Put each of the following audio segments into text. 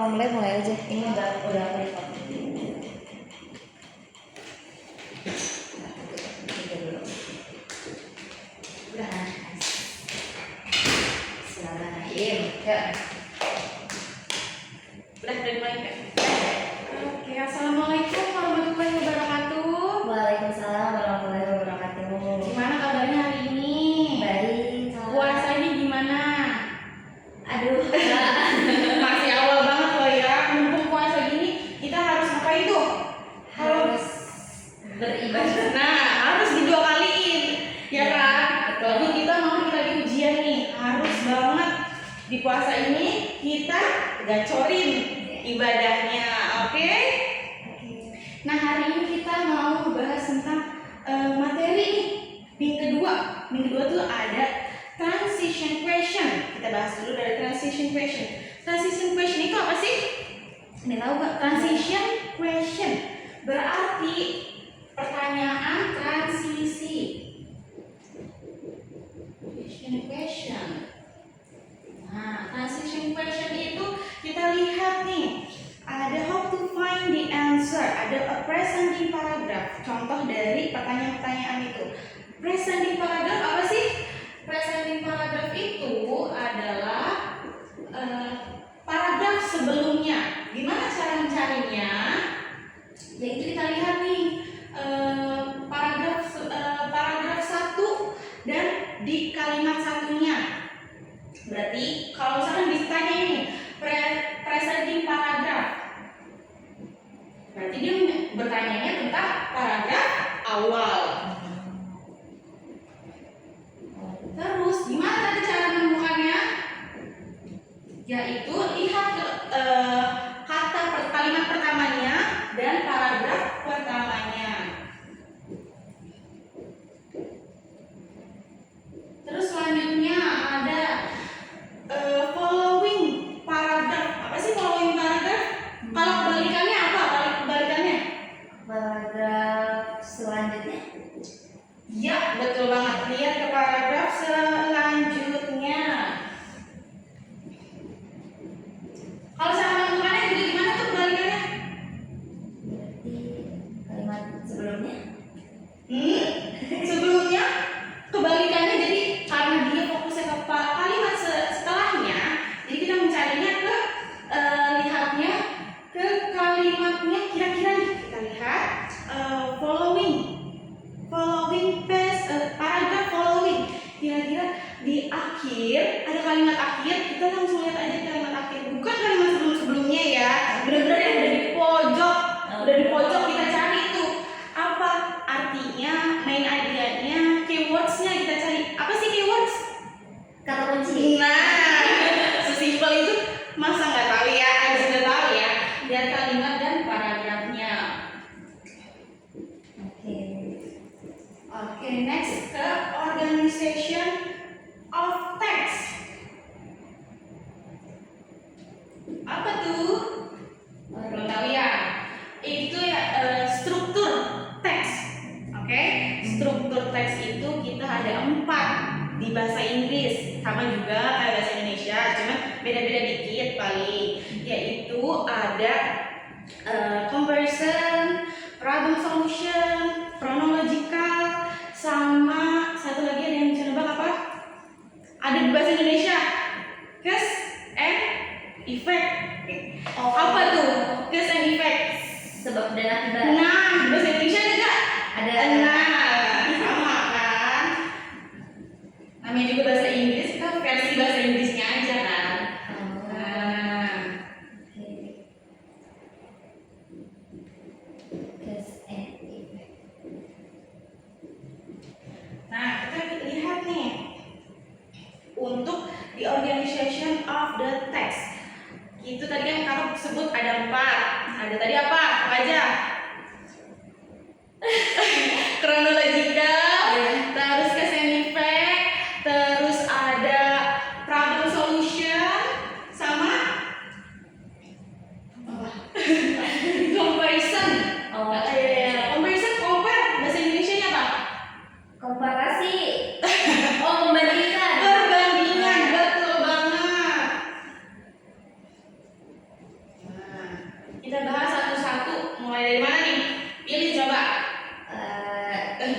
Mulai aja. Ini udah record. Udah. Bismillahirrahmanirrahim. Ya. Udah mulai kan? Oke, assalamualaikum warahmatullahi wabarakatuh. Waalaikumsalam warahmatullahi wabarakatuh. Gimana kabarnya hari ini? Baik. Puasa ini gimana? Aduh. Masih awal banget loh ya. Mumpung puasa gini, kita harus ngapain tuh? Harus beribadah. Nah, harus dua kaliin, ya kan? Betul. Lagi kita lagi ujian nih, harus banget di puasa ini kita gacorin ibadahnya, oke? Nah, hari ini kita mau bahas tentang materi nih. Minggu kedua tuh ada transition question. Kita bahas dulu dari transition question. Transition question itu apa sih? Ini tahu nggak? Transition question berarti pertanyaan transisi. Question. Nah, transition question itu kita lihat nih, ada how to find the answer, ada a presenting paragraph. Contoh dari pertanyaan-pertanyaan itu. Presenting paragraph apa sih? Presenting paragraph itu adalah paragraf sebelumnya. Gimana cara mencarinya? Yaitu kita lihat nih paragraf 1 dan di kalimat satunya. Berarti kalau misalkan ditanya ini presenting paragraph, berarti dia bertanyanya tentang paragraf awal. Terus gimana tadi cara menemukannya? Yaitu lihat kalimat pertamanya dan paragraf pertamanya. Terus selanjutnya ada following paragraph. Apa sih following paragraph? Kalau kebalikannya apa? Kalau kebalikannya? Paragraf selanjutnya. Ya, betul banget. Lihat ke paragraf selanjutnya. Kalau saya menemukannya juga gimana tuh kebalikannya? Berarti kalimat sebelumnya. Sebelumnya kebalikannya, jadi karena dia fokusnya ke kalimat setelahnya, jadi kita mencarinya ke lihatnya ke kalimatnya kira-kira nih. Kita lihat following paragraph following, kira-kira di akhir ada kalimat akhir, kita langsung lihat aja kalimat akhir, bukan kalimat sebelumnya ya, benar-benar yang udah di pojok kita cari itu apa artinya, main idea-nya, keywords-nya kita cari. Apa sih keywords? Kata kunci. Nah, sesimpel itu masa nggak tahu ya? Harus udah tahu ya. Lihat kalimat dan paragrafnya. Oke, next ke organization of text. Apa tuh? Belum tahu ya? Itu ya struktur teks. Oke, struktur teks itu kita ada 4 di bahasa Inggris, sama juga kayak bahasa Indonesia, cuma beda-beda dikit paling. Yaitu ada comparison, problem solution, chronological, sama satu lagi ada yang bisa nebak apa? Ada di bahasa Indonesia, cause and effect. Apa tuh cause and effect? Sebab dan akibat. Nah, bahasa Indonesia ada nggak? Ada. Nah, sama kan? Namanya juga bahasa Inggris, kita versi bahasa Inggrisnya aja kan? Nah, Cause and effect. nah kita lihat nih untuk the organization of the text. Itu tadi kan kamu sebut ada 4. Ada tadi apa aja? Chronological, terus cause and effect, terus ada problem solution, sama comparison. Comparison, compare bahasa Indonesianya apa? Komparasi. Membandingkan. Perbandingan, betul banget. Kita bahas satu-satu. Mulai dari mana nih? Pilih coba.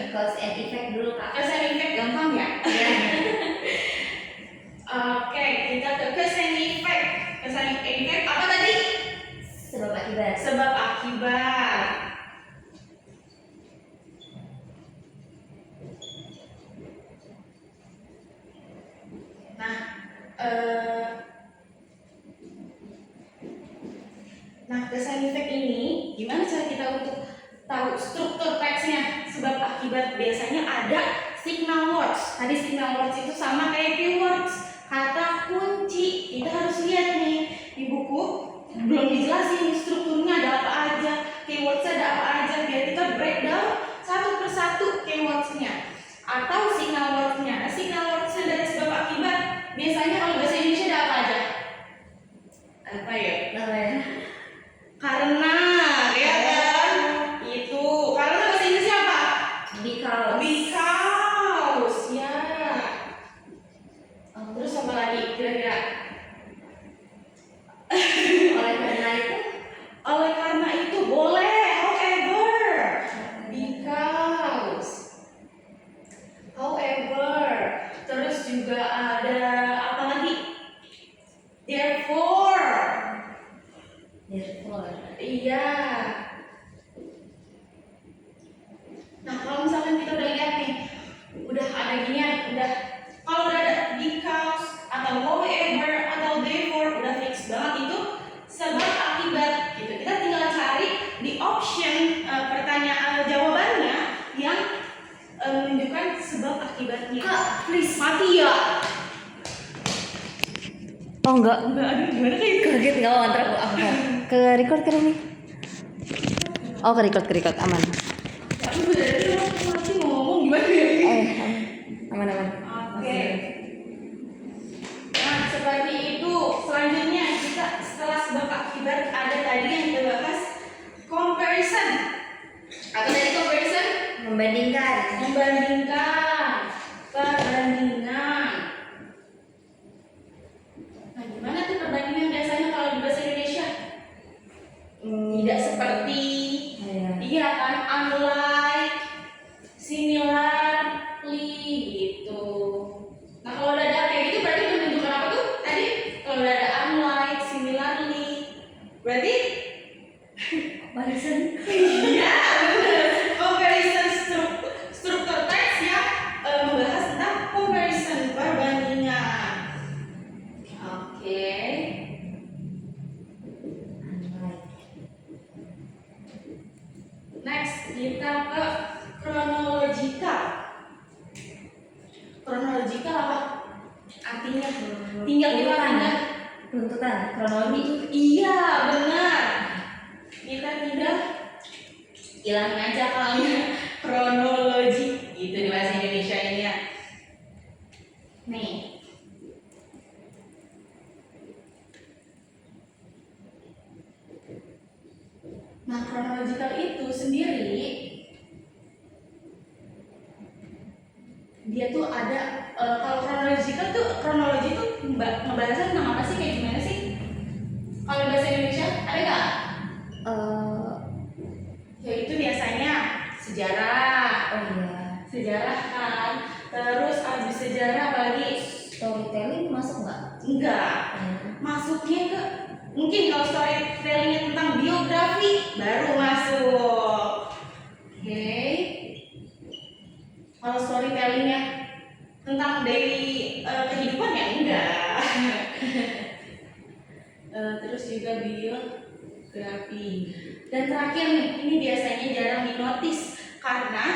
Cause and effect dulu kak. Cause and effect gampang ya? Ya. Oke, kita ke cause and effect. Cause and effect apa tadi? Sebab akibat. Sebab akibat. Nah, cause and effect ini gimana cara kita untuk tahu struktur teksnya? Sebab akibat biasanya ada signal words. Tadi signal words itu sama kayak keywords, kata kunci. Kita harus lihat nih di buku belum dijelasin strukturnya ada apa aja, keywordsnya ada apa aja, biar kita breakdown satu persatu keywordsnya atau signal wordsnya. Signal wordsnya dari sebab akibat biasanya kalau bahasa Indonesia ada apa aja? Apa ya? Namanya. Karena, ya kan? Itu. Karena bahasa Inggrisnya apa? Because. Because, ya. Terus apa lagi kira-kira? Oleh karena itu. Boleh. However. Because. However. Terus juga ada apa lagi? Therefore. Iya. Nah, kalau misalkan kita udah lihat nih, udah ada ginian, kalau udah ada because atau however atau therefore, udah fix banget itu sebab akibat gitu. Kita tinggal cari di option pertanyaan jawabannya yang menunjukkan sebab akibatnya. Kak, please. Mati ya? Oh enggak. Aduh, gimana kayak gitu? Kaget nggak mau antar aku ke record kan ini? Oh ke record aman. Aduh, dari tadi masih ngomong gimana ya? Aman. Oke. Nah, seperti itu. Selanjutnya kita setelah sebab akibat ada tadi yang kita bahas comparison. Apa tadi comparison? Membandingkan. Perbandingan. Nah, gimana tuh perbandingan biasanya kalau di bahasa Indonesia? Tidak seperti, iya kan, unlike, similarly gitu. Nah, kalau udah ada kayak gitu berarti menunjukkan apa tuh? Tadi kalau udah ada unlike, similarly, berarti Comparison. iya, benar. Comparison struktur teks yang membahas tentang comparison, perbandingan. Oke. Next, kita ke chronological. Chronological apa? Artinya tinggal kita pindah. Runtutan. Kronologi. Iya, benar. Kita tinggal hilangin aja kalanya kronologi. Itu di bahasa Indonesia ini ya. Nih. Nah, chronological itu sendiri dia tuh ada kalau kronologi itu ngebahasnya tentang apa sih, kayak gimana sih? Kalau bahasa Indonesia ada nggak? Ya itu biasanya sejarah. Oh iya. Sejarah kan. Terus abis sejarah apalagi? Storytelling masuk nggak? Enggak. Masuknya ke mungkin kalau storytellingnya tentang biografi baru masuk. Oke. Kalau storytellingnya tentang daily kehidupan ya enggak. Terus juga biografi. Dan terakhir nih, ini biasanya jarang dinotis karena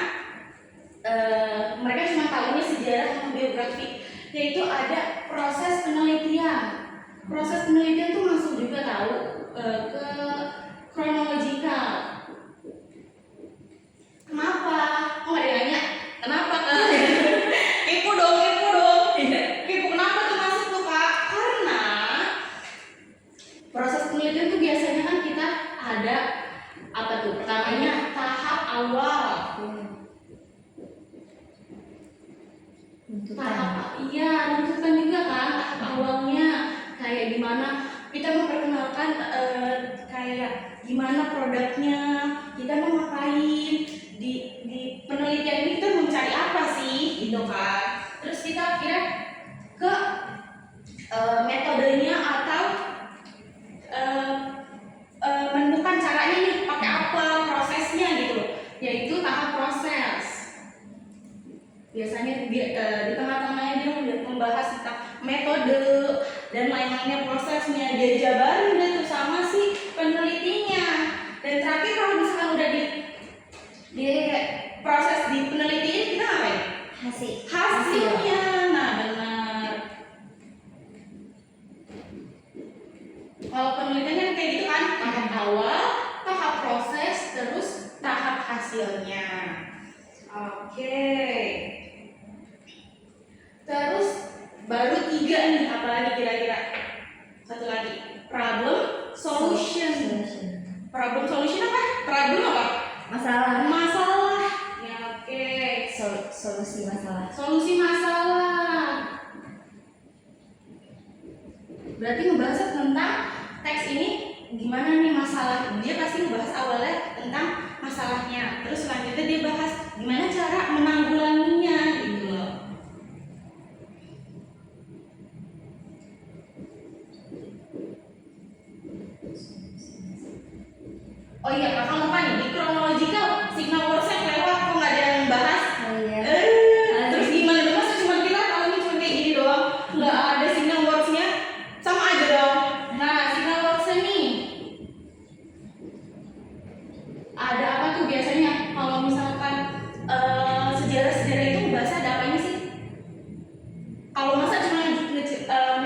mereka cuma tahunya sejarah sama biografi. Yaitu ada proses penelitian. Proses penelitian tuh masuk juga tahu ke chronological. Kenapa? Kok nggak ditanya? Kenapa kak? Kepo dong. Kepo kenapa tuh masuk tuh kak? Karena proses penelitian tuh biasanya kan kita ada apa tuh? Pertamanya tahap awal. Iya, menentukan juga kan tahap awalnya kayak gimana kita memperkenalkan kayak gimana produknya, kita mau ngapain di penelitian ini, kita mau cari apa sih gitu kan. Terus kita kira ke metodenya atau menentukan caranya nih pakai apa, prosesnya gitu, yaitu tahap proses. Biasanya di tengah-tengahnya dia membahas tentang metode dan lain-lainnya, prosesnya dia jabarin deh tuh sama si penelitinya. Dan terakhir kalau misalkan udah di proses di penelitian, kita ngapain? Hasilnya. Nah benar. Kalau penelitian kan kayak gitu kan, tahap awal, tahap proses, terus tahap hasilnya. Oke. Terus baru 3 nih, apalagi kira-kira? Satu lagi, problem solution. Problem solution apa? Problem apa? Masalah. Ya, oke. Solusi masalah. Solusi masalah. Berarti ngebahas tentang teks ini gimana nih masalah. Dia pasti ngebahas awalnya tentang masalahnya. Terus selanjutnya dia bahas gimana cara menanggulanginya gitu loh. Oh iya, kakak lupa nih, di chronological signal words-nya kelewat, kok nggak ada yang bahas? Oh iya. Terus gimana dong? Masa cuma kita tahunya cuma kayak gini doang, nggak ada signal words-nya, sama aja dong. Nah, signal words-nya nih ada apa tuh biasanya? Kalau misalkan sejarah-sejarah itu bahasa ada apanya sih? Kalau masa cuma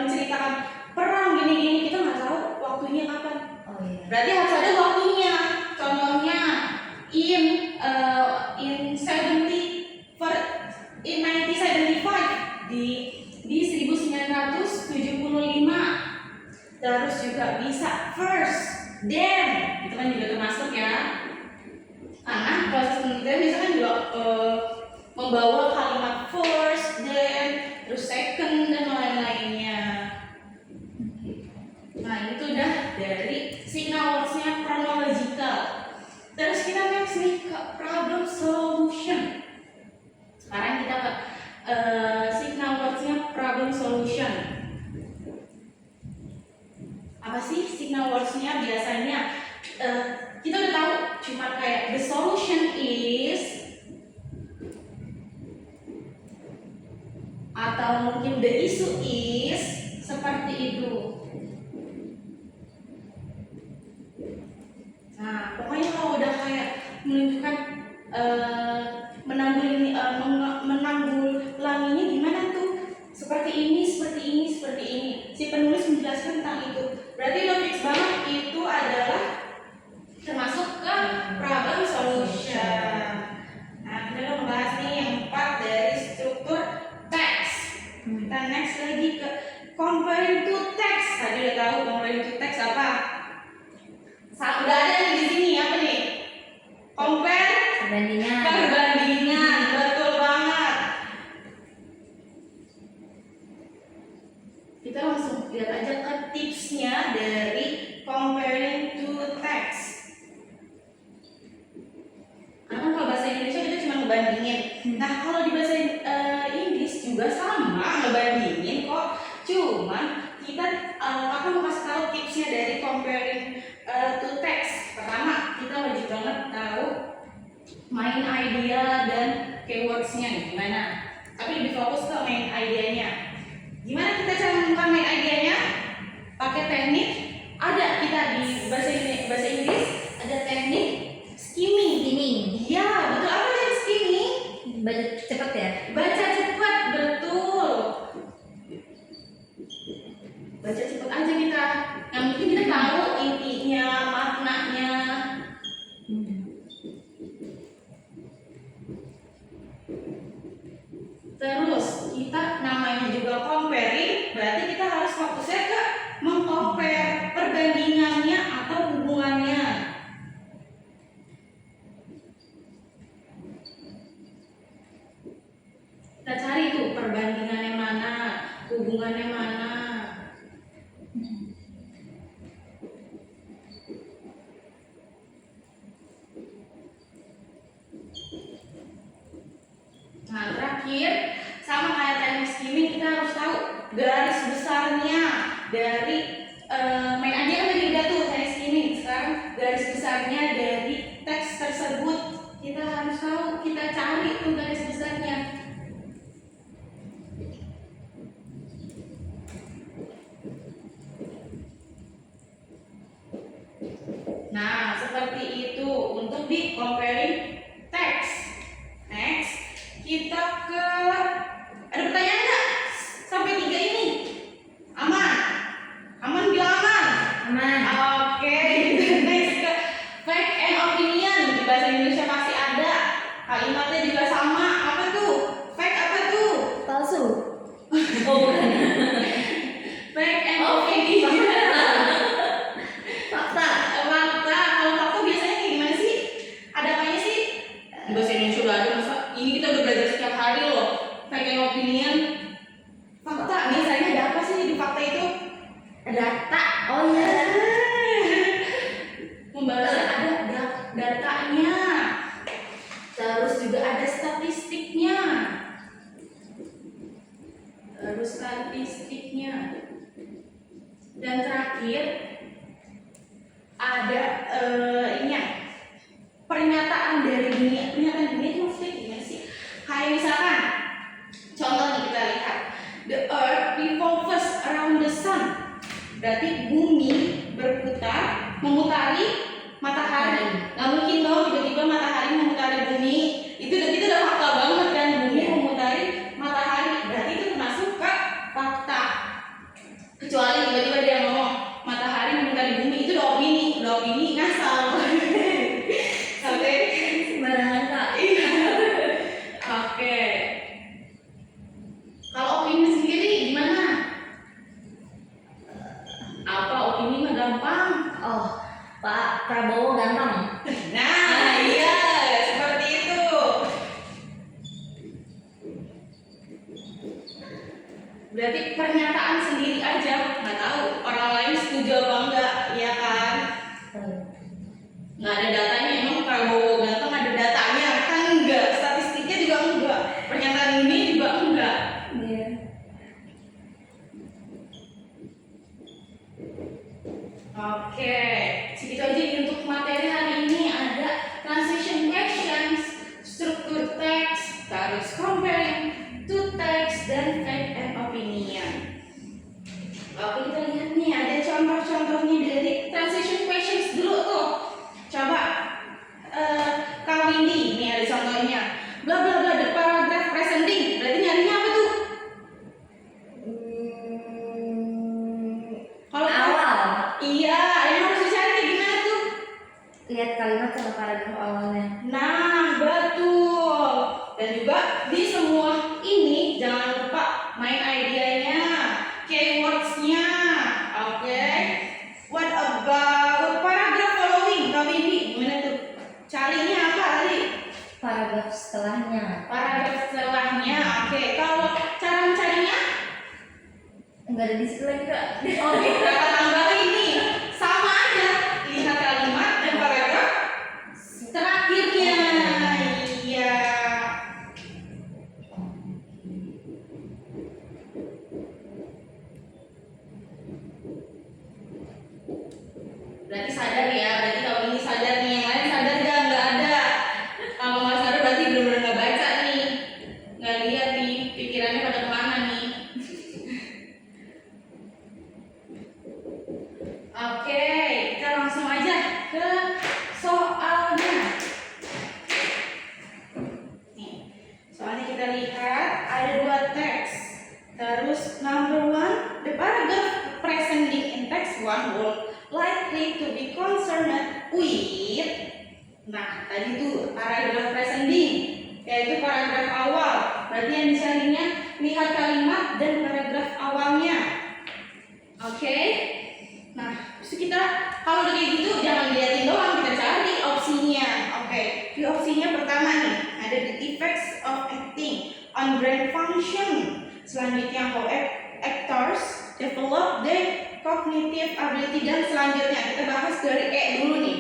menceritakan perang gini-gini, kita nggak tahu waktunya kapan. Oh iya. Berarti harus ada waktunya. Contohnya in 1975 di 1975. Terus juga bisa first, then, itu kan juga termasuk ya. Karena proses penelitian biasanya kan juga membawa kalimat first, then, terus second dan lain-lainnya. Nah itu udah dari signal words-nya chronological. Terus kita next nih ke problem solution. Sekarang kita ke signal words-nya problem solution. Apa sih signal words-nya? Biasanya kita udah tahu, cuma kayak the solution is, atau mungkin the issue is, seperti itu. Nah, pokoknya kalau udah kayak menunjukkan menanggulanginya gimana tuh? Seperti ini. Si penulis menjelaskan tentang itu. Berarti udah fix banget itu adalah termasuk ke problem solution. Nah, kita udah membahas nih yang 4 dari struktur teks. Kita next lagi ke comparing to text. Tadi udah tahu comparing to text apa? Udah ada nih di sini apa nih? Compare, perbandingan, betul banget. Kita langsung lihat aja ke tipsnya dari comparing to text. Karena kalau bahasa Indonesia kita cuma ngebandingin. Nah kalau di bahasa Inggris juga sama ngebandingin kok. Cuman kita akan mau kasih tahu tipsnya dari comparing to text. Pertama, kita wajib banget tahu main idea dan keywords-nya gimana. Tapi lebih fokus ke main idea-nya. Gimana kita cara menemukan main idea-nya? Pakai teknik. Ada kita di bahasa Inggris ada teknik skimming. Iya, betul. Apa teknik skimming? Baca cepet ya? Baca cepat, betul. Baca cepet aja kita. Yang penting kita tahu intinya, maknanya. Terus kita namanya juga comparing, berarti kita harus fokusnya ke mengcompare. Nah, seperti itu untuk di comparing text. Next, kita ke ada pertanyaan nggak? Sampai 3 ini aman? Aman bilang aman? Aman. Oke, next ke fact and opinion. Di bahasa Indonesia masih ada. Kalimatnya juga sama. Apa tuh? Fact apa tuh? Palsu. Oh bukan. Fact and Oh, opinion. Fakta. Fakta. Kalau fakta biasanya kayak gimana sih? Ada apanya sih? Di bahasa Indonesia udah ada masa? Ini kita udah belajar setiap hari loh. Fact and opinion. Fakta. Biasanya ada apa sih di fakta itu? Data. Oh iya. Membahas ada datanya. Terus juga ada statistiknya. Dan terakhir ada ini ya, pernyataan dari dunia. Pernyataan dunia itu maksudnya gimana sih? Kayak misalkan contoh nih, kita lihat the earth revolves around the sun. Berarti bumi berputar memutari matahari. Nggak mungkin dong tiba-tiba matahari memutari bumi. Itu udah fakta banget kan, bumi memutari matahari. Berarti itu termasuk ke fakta. Kecuali tiba-tiba dia ngomong matahari memutari bumi, itu udah opini ngasal. Oke. Sembarangan Kak. Iya. Oke. Kalau opini sendiri gimana? Apa opini mah gampang? Oh, Pak Prabowo gampang. Nah, iya, seperti itu. Berarti pernyataan sendiri aja, nggak tahu orang lain setuju apa enggak, ya kan? Nggak ada datanya, emang Prabowo ganteng ada datanya kan? Enggak, statistiknya juga enggak, pernyataan ini juga enggak. Iya. Oke, segitu aja untuk materi hari ini. Ada translation questions, struktur teks, terus comparing to text, dan fact and opinion. Oke, kita lihat nih ada contoh-contohnya dari translation questions dulu tuh. Coba Kak Windy, ini ada contohnya. Bla bla bla, the paragraph presenting. Berarti nyarinya apa tuh? Kalau Awal. iya, yang harus dicari kayak gimana tuh? Lihat kalimat sama paragraf awalnya. Nah, betul. Dan juga di semua ini jangan lupa main idenya, keywords-nya. Oke. What about paragraph following? Kak Windy, gimana tuh? Carinya apa tadi? Paragraf setelahnya. Paragraf setelahnya. Oke. Kalau cara mencarinya? Enggak ada di situ lagi Kak. Oke, kita tambahin nih. Sama aja. Lihat kalimat dan paragraf terakhirnya. Iya. Berarti sadar ya. Berarti kalau ini sadar nih, yang lain sadar nggak ada. Kalau nggak sadar berarti benar-benar nggak baca nih, nggak lihat nih, pikirannya pada kemana nih. Oke, kita langsung aja ke soalnya. Nih, soalnya kita lihat ada 2 teks. Terus number 1, the paragraph presenting in text 1 will likely to be concerned with. Nah, tadi tuh paragraph presenting, yaitu paragraf awal. Berarti yang dicarinya lihat kalimat dan paragraf awalnya. Oke. Nah, terus kita kalau udah kayak gitu jangan liatin doang, kita cari opsinya. Oke, di opsinya pertama nih ada the effects of acting on brain function. Selanjutnya how actors develop their cognitive ability, dan selanjutnya kita bahas dari E dulu nih.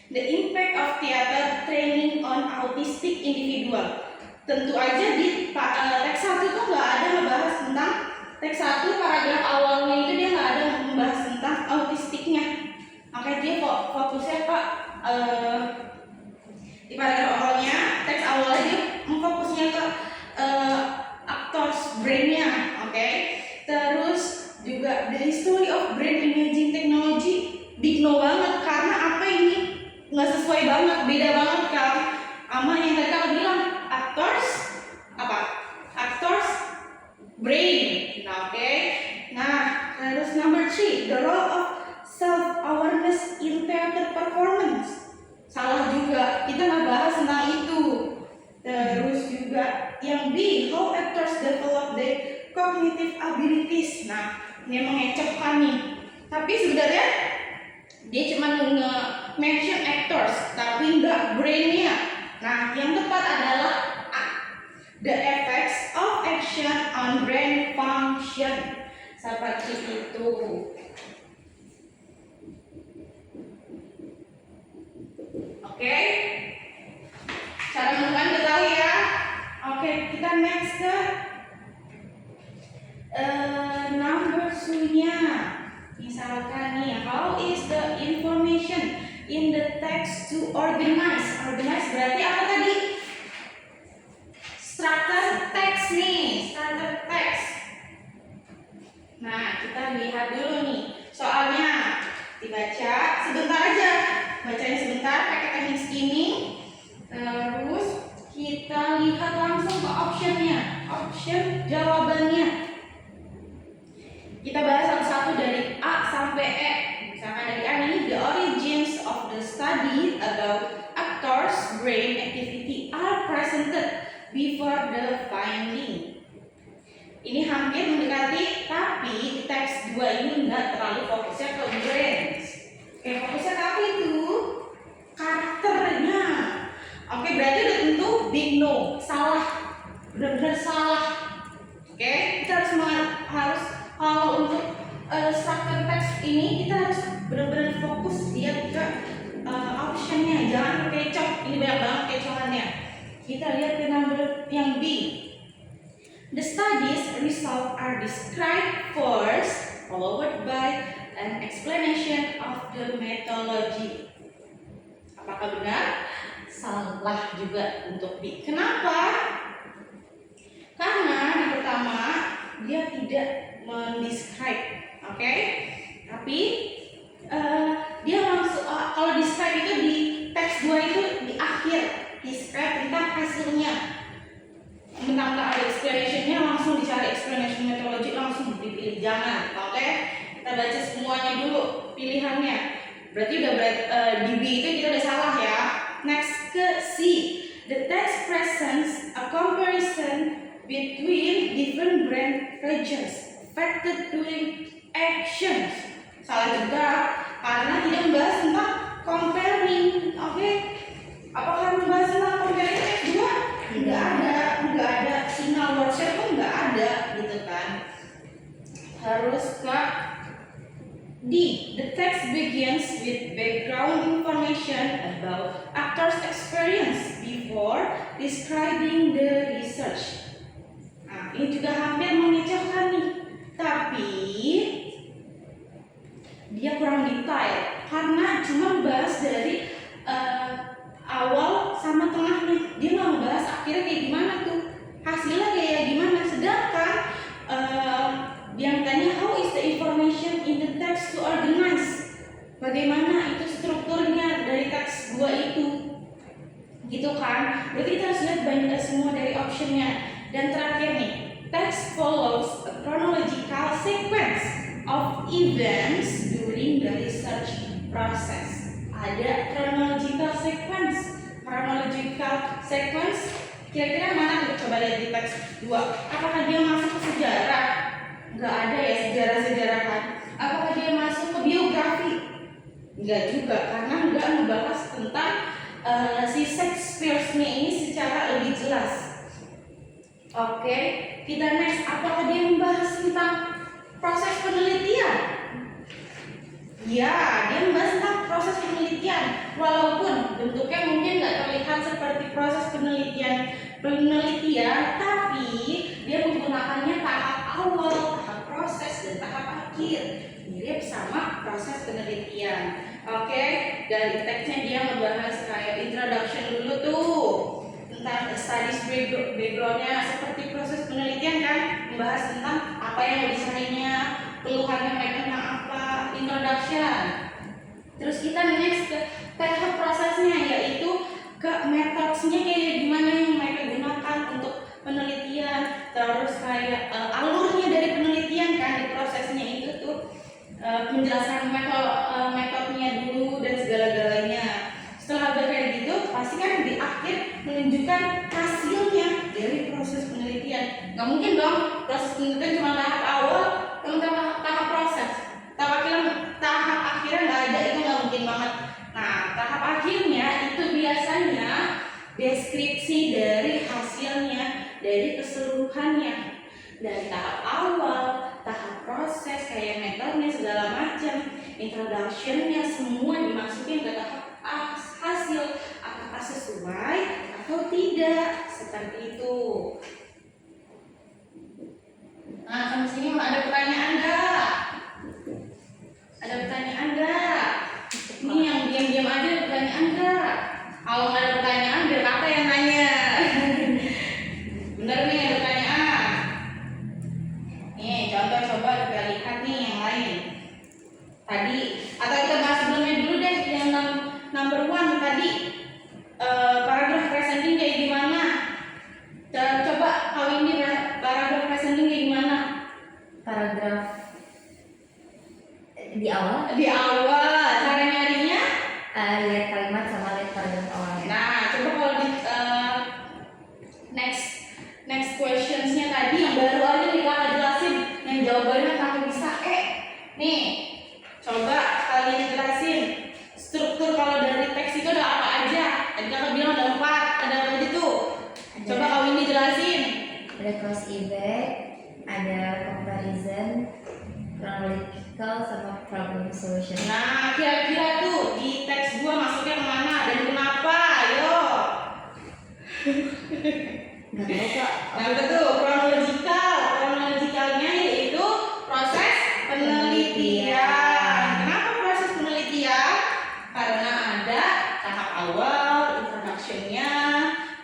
The impact of theater training on autistic individual. Tentu aja di teks 1 tuh nggak ada ngebahas tentang teks 1 paragraf awalnya itu, dia nggak ada membahas tentang autistiknya. Makanya dia fokusnya di paragraf awalnya, teks awalnya dia fokusnya ke actors brainnya, oke. Terus juga the history of brain imaging technology, big no banget, beda banget kan sama yang tadi kakak bilang actors apa? Actors brain. Nah, oke. Nah, terus number 3, the role of self-awareness in theater performance. Salah juga, kita nggak bahas tentang itu. Terus juga yang B, how actors develop their cognitive abilities. Nah, ini mengecokkan nih. Tapi sebenarnya dia cuma nge-mention actors, tapi nggak brainnya. Nah, yang tepat adalah A, the effects of action on brain function. Seperti itu. Oke, cara menemukan udah tahu ya. Oke, kita next ke number 2-nya. Misalkan nih, how is the information in the text to organize? Organize berarti apa tadi? Structure text nih, structure text. Nah, kita lihat dulu nih soalnya. Dibaca sebentar aja, bacanya sebentar pakai teknik skimming. Terus kita lihat langsung ke optionnya, option jawabannya. Kita bahas satu-satu dari A sampai E. Misalkan dari A ini, the origins of the study about actors' brain activity are presented before the finding. Ini hampir mendekati, tapi di teks 2 ini nggak terlalu fokusnya ke brains. Oke, fokusnya ke apa itu? Karakternya. Oke, berarti udah tentu big no, salah, benar-benar salah. Oke, kita harus kalau untuk structure text ini kita harus benar-benar fokus lihat ke optionnya, jangan kecoh. Ini banyak banget kecohannya. Kita lihat ke number yang B. The studies result are described first, followed by an explanation of the methodology. Apakah benar? Salah juga untuk B. Kenapa? Karena yang pertama dia tidak mendescribe, oke? Tapi dia langsung kalau describe itu di teks 2 itu di akhir, describe tentang hasilnya. Mentang-mentang ada explanation-nya langsung dicari explanation methodology, langsung dipilih, jangan, oke? Kita baca semuanya dulu pilihannya. Berarti udah di B itu kita udah salah ya. Next ke C, the text presents a comparison between different brain regions affected during actions. Salah juga karena tidak membahas tentang comparing, oke? Apakah membahas tentang comparing text 2? Nggak ada signal wordset pun nggak ada gitu kan. Harus ke D, the text begins with background information about actors' experience before describing the research. Nah, ini juga hampir mengecohkan nih, tapi dia kurang detail karena cuma bahas dari awal sama tengahnya. Dia nggak membahas akhirnya kayak gimana tuh, hasilnya kayak gimana. Sedangkan yang tanya how is the information in the text to organize, bagaimana itu strukturnya dari teks 2 itu, gitu kan. Berarti kita harus lihat banyak semua dari optionnya. Dan terakhir nih, text follows a chronological sequence of events during the research process. Ada chronological sequence. Kira-kira mana tuh? Coba lihat di teks 2. Apakah dia masuk ke sejarah? Nggak ada ya sejarah-sejarahan. Apakah dia masuk ke biografi? Nggak juga, karena nggak membahas tentang si Shakespeare-nya ini secara lebih jelas. Oke, kita next. Apakah dia membahas tentang proses penelitian? Ya, dia membahas tentang proses penelitian. Walaupun bentuknya mungkin nggak terlihat seperti proses penelitian, tapi dia menggunakannya tahap awal, tahap proses, dan tahap akhir. Mirip sama proses penelitian. Oke, dari teksnya dia membahas kayak introduction dulu tuh tentang studies backgroundnya seperti proses penelitian kan, membahas tentang apa yang dicarinya, keluhannya mereka tentang apa, introduction. Terus kita next ke tahap prosesnya, yaitu Nggak mungkin dong proses penelitian cuma tahap awal, tahap proses. Tahap akhirnya nggak ada, itu nggak mungkin banget. Nah, tahap akhirnya itu biasanya deskripsi dari hasilnya, dari keseluruhannya, dari tahap awal, tahap proses kayak metodenya segala macam, introductionnya semua dimasukin ke tahap hasil, apakah sesuai atau tidak, seperti itu. Nah, sampai sini ada pertanyaan nggak? Ada pertanyaan nggak? Ini yang diam-diam aja ada pertanyaan nggak? Kalau nggak ada pertanyaan, biar kakak yang nanya. Bener nih ada pertanyaan. Nih contoh, coba kita lihat nih yang lain. Tadi atau kita bahas sebelumnya dulu deh yang number 1 tadi. Paragraf presenting kayak gimana? Coba kalau ini paragraf presenting kayak gimana? Paragraf di awal. Di awal cara nyarinya Lihat kalimat sama lihat paragraf awalnya. nah, coba kalau di next questionsnya tadi yang baru aja nih kakak jelasin, yang jawabannya kakak bisa nih coba kalian jelasin struktur kalau dari teks itu ada apa aja. Tadi kakak bilang ada 4, ada apa aja tuh? Coba kau ini jelasin. Ada cause effect, ada comparison, chronological, sama problem solution. Nah, kira-kira tuh di teks gua masuknya kemana dan kenapa? Ayo. Nggak tahu kak. Nah, betul, kronologikalnya yaitu proses penelitian. Kenapa proses penelitian? Karena ada tahap awal, introduction-nya,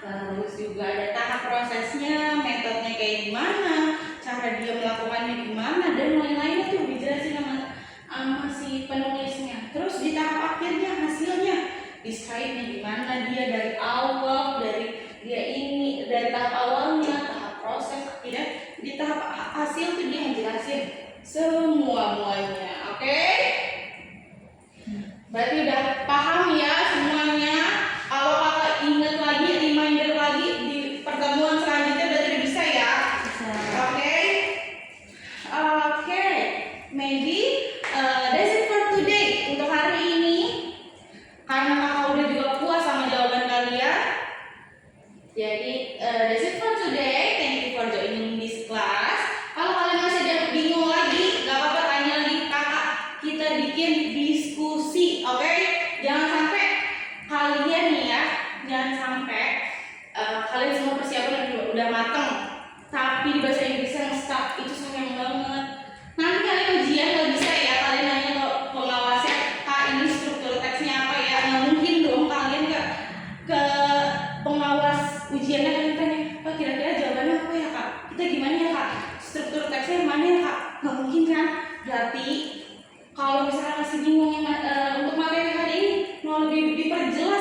terus juga ada tahap prosesnya, metodenya kayak gimana, cara dia melakukannya gimana, dan lain-lainnya tuh dijelasin sama si penulisnya. Terus di tahap akhirnya hasilnya, describe-nya gimana dia dari awal, dari tahap awalnya, tahap proses, akhirnya di tahap hasil tuh dia ngejelasin semuanya. Oke? Berarti udah paham ya semuanya. Kalau kakak ingat lagi, reminder lagi di pertemuan selanjutnya berarti udah bisa ya. Oke? Oke. Maybe that's it for today. Untuk hari ini, karena kakak udah juga puas sama jawaban kalian, jadi that's it for today. Thank you for joining this class. Kalau kalian masih ada bingung lagi, gak apa-apa, tanya lagi kakak. Kita bikin diskusi, oke? Jangan sampai kalian nih ya, jangan sampai kalian semua persiapan udah mateng, tapi di bahasa Inggrisnya nge-stuck. Itu sayang banget. Nanti kalian ujian nggak bisa ya, kalian nanya ke pengawasnya, kak ini struktur teksnya apa ya? Nggak mungkin dong kalian ke pengawas ujiannya kalian tanya, pak kira-kira jawabannya apa ya kak? Kita gimana ya kak? Struktur teksnya mana ya kak? Nggak mungkin kan? Berarti kalau misalnya masih bingung untuk materi hari ini mau lebih diperjelas